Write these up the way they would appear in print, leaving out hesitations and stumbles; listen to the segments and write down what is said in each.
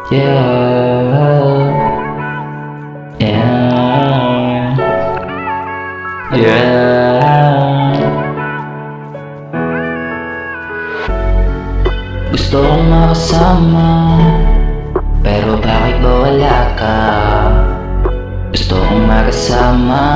Yeah, yeah, yeah. Gusto kong makasama, pero bakit ba wala ka? Gusto kong makasama.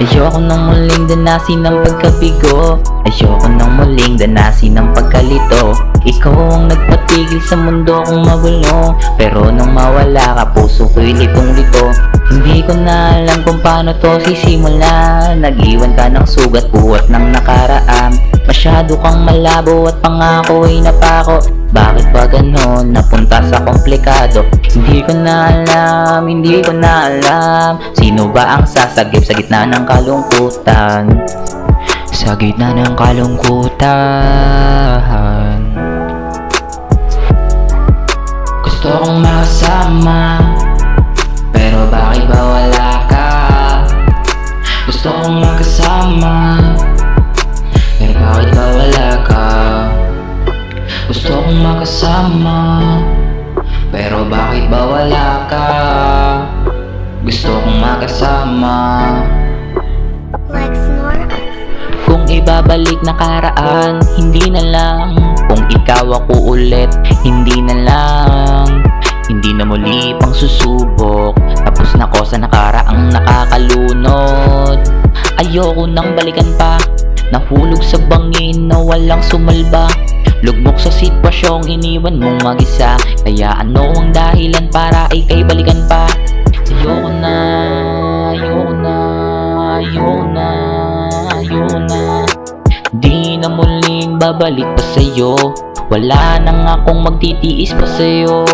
Ayoko nang muling danasin ng pagkabigo. Ayoko nang muling danasin ng pagkalito. Ikaw ang nagpatigil sa mundo kong magulo, pero nang mawala ka, puso ko'y litong-lito. Hindi ko na alam kung paano to sisimulan. Nag-iwan ka ng sugat buhat ng nakaraan. Masyado kang malabo at pangako'y napako. Bakit ba ganon? Napunta sa komplikado. Hindi ko na alam sino ba ang sasagip sa gitna ng kalungkutan. Sa gitna ng kalungkutan. Gusto kong makasama, pero bakit ba wala ka? Gusto kong makasama, pero bakit ba wala ka? Gusto kong makasama, pero bakit ba wala ka? Gusto kong makasama. Kung ibabalik nakaraan, hindi na lang. Kung ikaw ako ulit, hindi na lang. Hindi na muli pang susubok. Tapos na ko sa nakaraang nakakalunod. Ayoko nang balikan pa. Nahulog sa bangin na walang sumalba. Lugmok sa sitwasyong iniwan mong mag-isa. Kaya ano ang dahilan para ika'y balikan pa? Ayoko na, ayoko na, ayoko na, ayoko na. Di na muling babalik pa sa'yo. Wala nang akong magtitiis pa sa'yo.